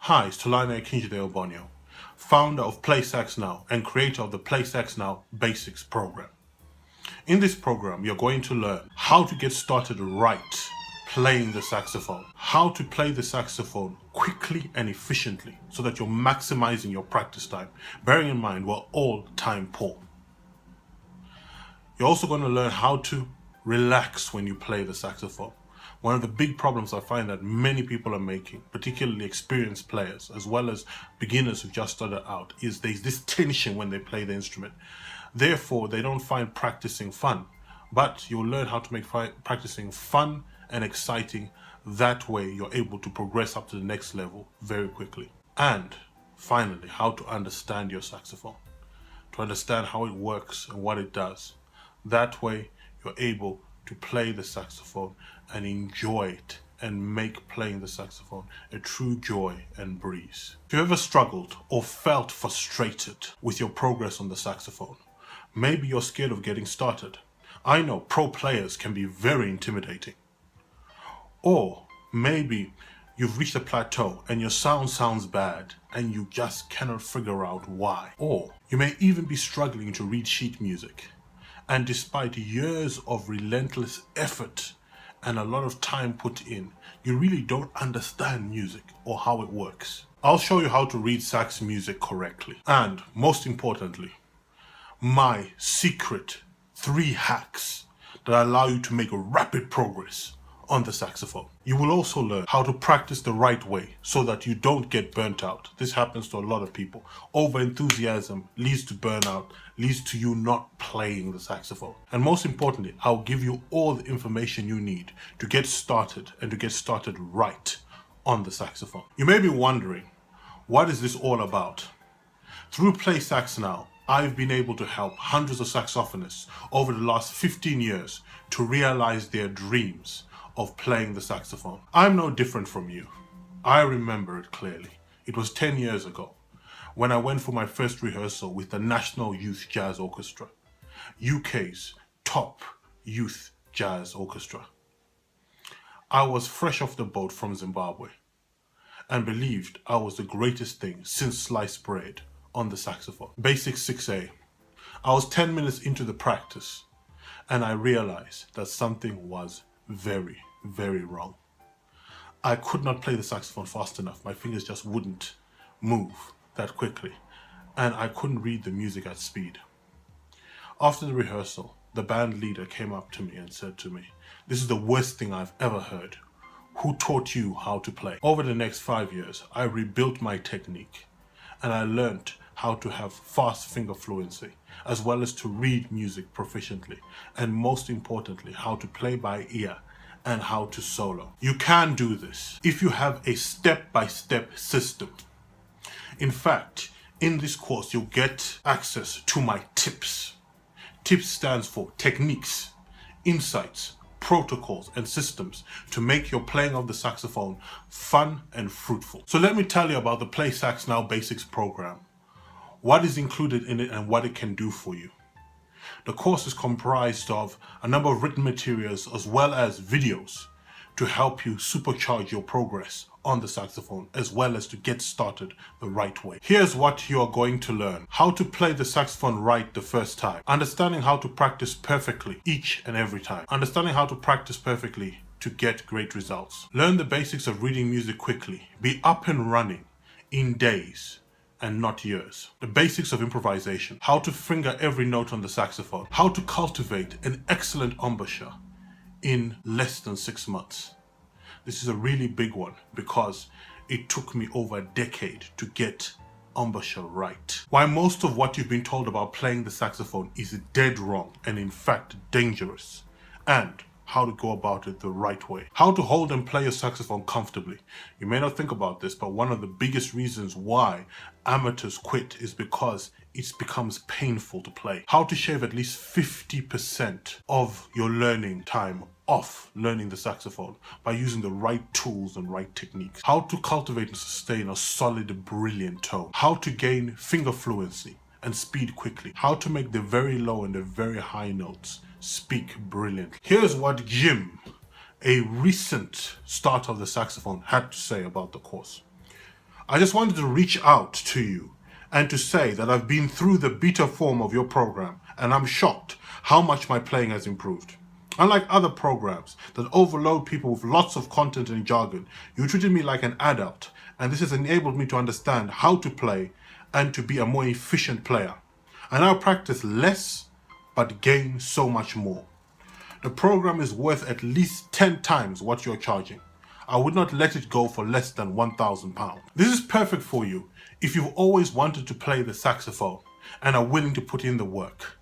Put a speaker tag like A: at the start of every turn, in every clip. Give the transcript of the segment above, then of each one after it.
A: Hi, it's Tulane Akinjide-Obonyo, founder of PlaySaxNow and creator of the PlaySaxNow Basics program. In this program, you're going to learn how to get started right playing the saxophone, how to play the saxophone quickly and efficiently so that you're maximizing your practice time, bearing in mind we're all time poor. You're also going to learn how to relax when you play the saxophone. One of the big problems I find that many people are making, particularly experienced players, as well as beginners who just started out, is there's this tension when they play the instrument. Therefore, they don't find practicing fun. But you'll learn how to make practicing fun and exciting. That way, you're able to progress up to the next level very quickly. And finally, how to understand your saxophone, to understand how it works and what it does. That way, you're able to play the saxophone and enjoy it and make playing the saxophone a true joy and breeze. If you've ever struggled or felt frustrated with your progress on the saxophone, maybe you're scared of getting started. I know pro players can be very intimidating. Or maybe you've reached a plateau and your sound sounds bad and you just cannot figure out why. Or you may even be struggling to read sheet music. And despite years of relentless effort and a lot of time put in, you really don't understand music or how it works. I'll show you how to read sax music correctly. And most importantly, my secret 3 hacks that allow you to make rapid progress on the saxophone. You will also learn how to practice the right way so that you don't get burnt out. This happens to a lot of people. Over-enthusiasm leads to burnout, leads to you not playing the saxophone. And most importantly, I'll give you all the information you need to get started and to get started right on the saxophone. You may be wondering, what is this all about? Through PlaySaxNow, I've been able to help hundreds of saxophonists over the last 15 years to realize their dreams of playing the saxophone. I'm no different from you. I remember it clearly. It was 10 years ago when I went for my first rehearsal with the National Youth Jazz Orchestra, UK's top youth jazz orchestra. I was fresh off the boat from Zimbabwe and believed I was the greatest thing since sliced bread on the saxophone. Basic 6A. I was 10 minutes into the practice and I realized that something was very, very wrong. I could not play the saxophone fast enough. My fingers just wouldn't move that quickly, and I couldn't read the music at speed. After the rehearsal, the band leader came up to me and said to me, "This is the worst thing I've ever heard. Who taught you how to play?" Over the next 5 years, I rebuilt my technique, and I learned how to have fast finger fluency, as well as to read music proficiently, and most importantly, how to play by ear and how to solo. You can do this if you have a step-by-step system. In fact, in this course, you'll get access to my tips. TIPS stands for techniques, insights, protocols, and systems to make your playing of the saxophone fun and fruitful. So let me tell you about the PlaySaxNow Basics program, what is included in it and what it can do for you. The course is comprised of a number of written materials as well as videos to help you supercharge your progress on the saxophone, as well as to get started the right way. Here's what you are going to learn. How to play the saxophone right the first time. Understanding how to practice perfectly each and every time. Understanding how to practice perfectly to get great results. Learn the basics of reading music quickly. Be up and running in days and not years. The basics of improvisation. How to finger every note on the saxophone. How to cultivate an excellent embouchure in less than 6 months. This is a really big one because it took me over a decade to get embouchure right. Why most of what you've been told about playing the saxophone is dead wrong and in fact dangerous, and how to go about it the right way. How to hold and play your saxophone comfortably. You may not think about this, but one of the biggest reasons why amateurs quit is because it becomes painful to play. How to shave at least 50% of your learning time off learning the saxophone by using the right tools and right techniques. How to cultivate and sustain a solid, brilliant tone. How to gain finger fluency and speed quickly. How to make the very low and the very high notes speak brilliantly. Here's what Jim, a recent starter of the saxophone, had to say about the course. I just wanted to reach out to you and to say that I've been through the beta form of your program and I'm shocked how much my playing has improved. Unlike other programs that overload people with lots of content and jargon, you treated me like an adult, and this has enabled me to understand how to play and to be a more efficient player. I now practice less but gain so much more. The program is worth at least 10 times what you're charging. I would not let it go for less than £1,000. This is perfect for you if you've always wanted to play the saxophone and are willing to put in the work.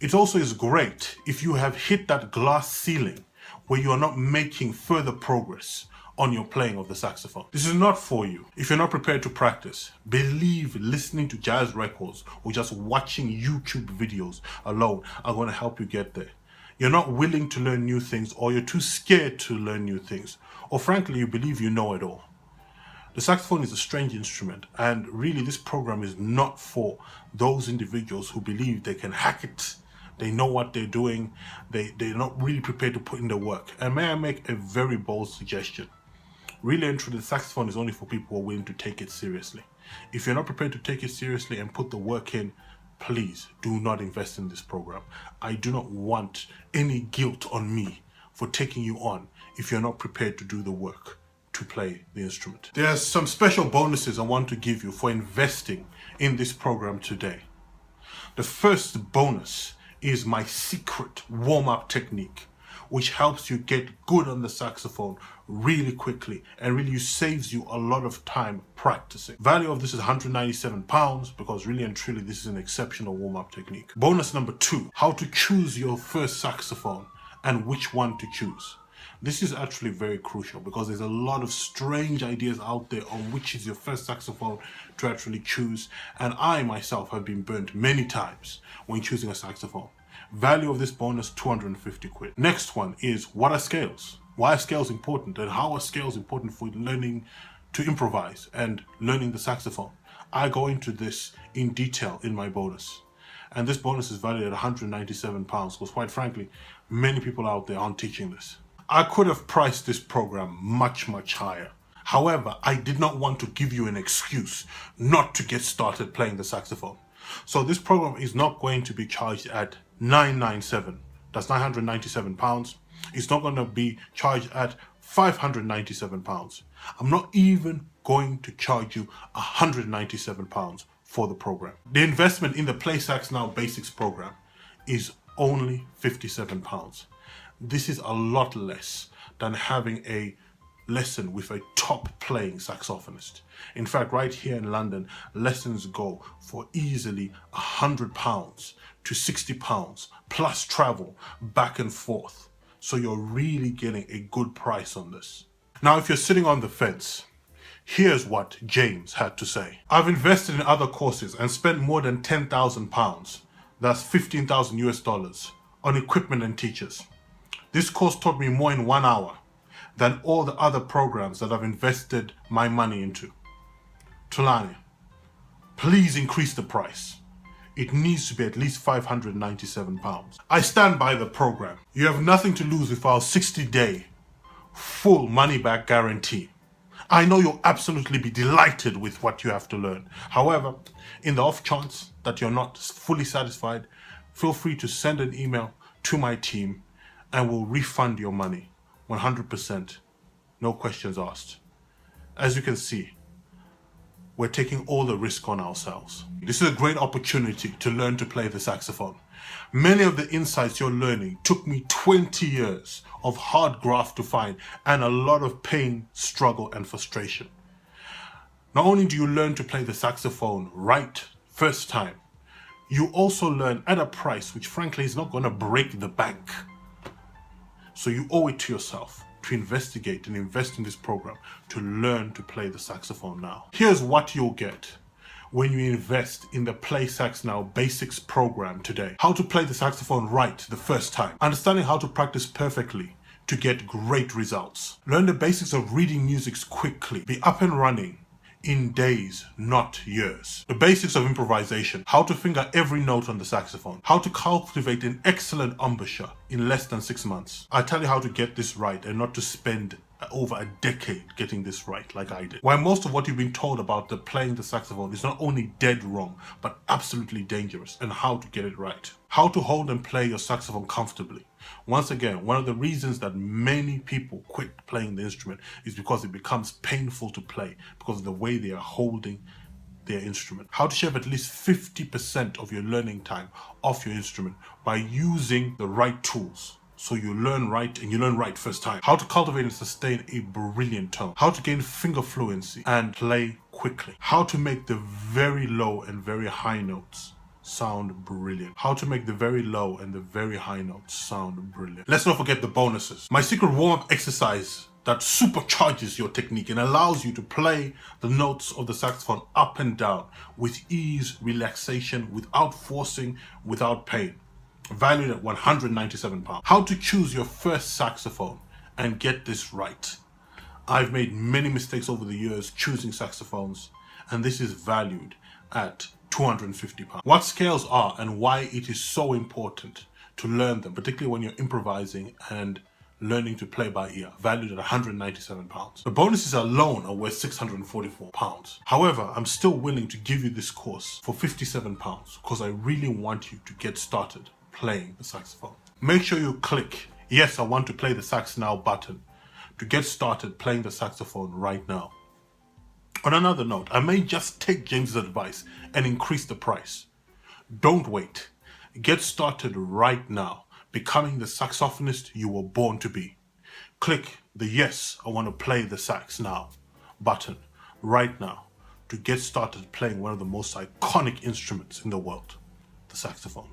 A: It also is great if you have hit that glass ceiling where you are not making further progress on your playing of the saxophone. This is not for you if you're not prepared to practice. Believe listening to jazz records or just watching YouTube videos alone are going to help you get there. You're not willing to learn new things, or you're too scared to learn new things, or frankly you believe you know it all. The saxophone is a strange instrument, and really this program is not for those individuals who believe they can hack it, they know what they're doing, they're not really prepared to put in the work. And may I make a very bold suggestion? Really and truly, the saxophone is only for people who are willing to take it seriously. If you're not prepared to take it seriously and put the work in, please do not invest in this program. I do not want any guilt on me for taking you on if you're not prepared to do the work to play the instrument. There's some special bonuses I want to give you for investing in this program today. The first bonus is my secret warm-up technique, which helps you get good on the saxophone really quickly and really saves you a lot of time practicing. Value of this is £197 because really and truly this is an exceptional warm-up technique. Bonus number 2, how to choose your first saxophone and which one to choose. This is actually very crucial because there's a lot of strange ideas out there on which is your first saxophone to actually choose, and I myself have been burnt many times when choosing a saxophone. Value of this bonus, 250 quid. Next one is, what are scales? Why are scales important, and how are scales important for learning to improvise and learning the saxophone? I go into this in detail in my bonus. And this bonus is valued at £197 because quite frankly, many people out there aren't teaching this. I could have priced this program much higher. However, I did not want to give you an excuse not to get started playing the saxophone. So this program is not going to be charged at £997. That's £997. It's not going to be charged at £597. I'm not even going to charge you £197 for the program. The investment in the PlaySaxNow Basics program is only £57. This is a lot less than having a lesson with a top playing saxophonist. In fact, right here in London, lessons go for easily £100 to £60 plus travel back and forth. So you're really getting a good price on this. Now, if you're sitting on the fence, here's what James had to say. I've invested in other courses and spent more than £10,000, that's 15,000 US dollars, on equipment and teachers. This course taught me more in 1 hour than all the other programs that I've invested my money into. Tulani, please increase the price. It needs to be at least £597. I stand by the program. You have nothing to lose with our 60-day full money-back guarantee. I know you'll absolutely be delighted with what you have to learn. However, in the off chance that you're not fully satisfied, feel free to send an email to my team and we'll refund your money 100%, no questions asked. As you can see, we're taking all the risk on ourselves. This is a great opportunity to learn to play the saxophone. Many of the insights you're learning took me 20 years of hard graft to find and a lot of pain, struggle, and frustration. Not only do you learn to play the saxophone right first time, you also learn at a price which frankly is not going to break the bank. So you owe it to yourself to investigate and invest in this program to learn to play the saxophone now. Here's what you'll get when you invest in the PlaySaxNow Basics program today. How to play the saxophone right the first time. Understanding how to practice perfectly to get great results. Learn the basics of reading music quickly. Be up and running in days, not years. The basics of improvisation. How to finger every note on the saxophone. How to cultivate an excellent embouchure in less than 6 months. I tell you how to get this right and not to spend over a decade getting this right, like I did. While most of what you've been told about playing the saxophone is not only dead wrong, but absolutely dangerous, and how to get it right. How to hold and play your saxophone comfortably. Once again, one of the reasons that many people quit playing the instrument is because it becomes painful to play because of the way they are holding their instrument. How to shave at least 50% of your learning time off your instrument by using the right tools. So you learn right, and you learn right first time. How to cultivate and sustain a brilliant tone. How to gain finger fluency and play quickly. How to make the very low and very high notes sound brilliant. How to make the very low and the very high notes sound brilliant. Let's not forget the bonuses. My secret warm-up exercise that supercharges your technique and allows you to play the notes of the saxophone up and down with ease, relaxation, without forcing, without pain. Valued at £197. How to choose your first saxophone and get this right. I've made many mistakes over the years choosing saxophones, and this is valued at £250. What scales are and why it is so important to learn them, particularly when you're improvising and learning to play by ear, valued at £197. The bonuses alone are worth £644. However, I'm still willing to give you this course for £57 because I really want you to get started playing the saxophone. Make sure you click "Yes, I want to play the sax now" button to get started playing the saxophone right now. On another note, I may just take James's advice and increase the price. Don't wait. Get started right now, becoming the saxophonist you were born to be. Click the "Yes, I want to play the sax now" button right now to get started playing one of the most iconic instruments in the world, the saxophone.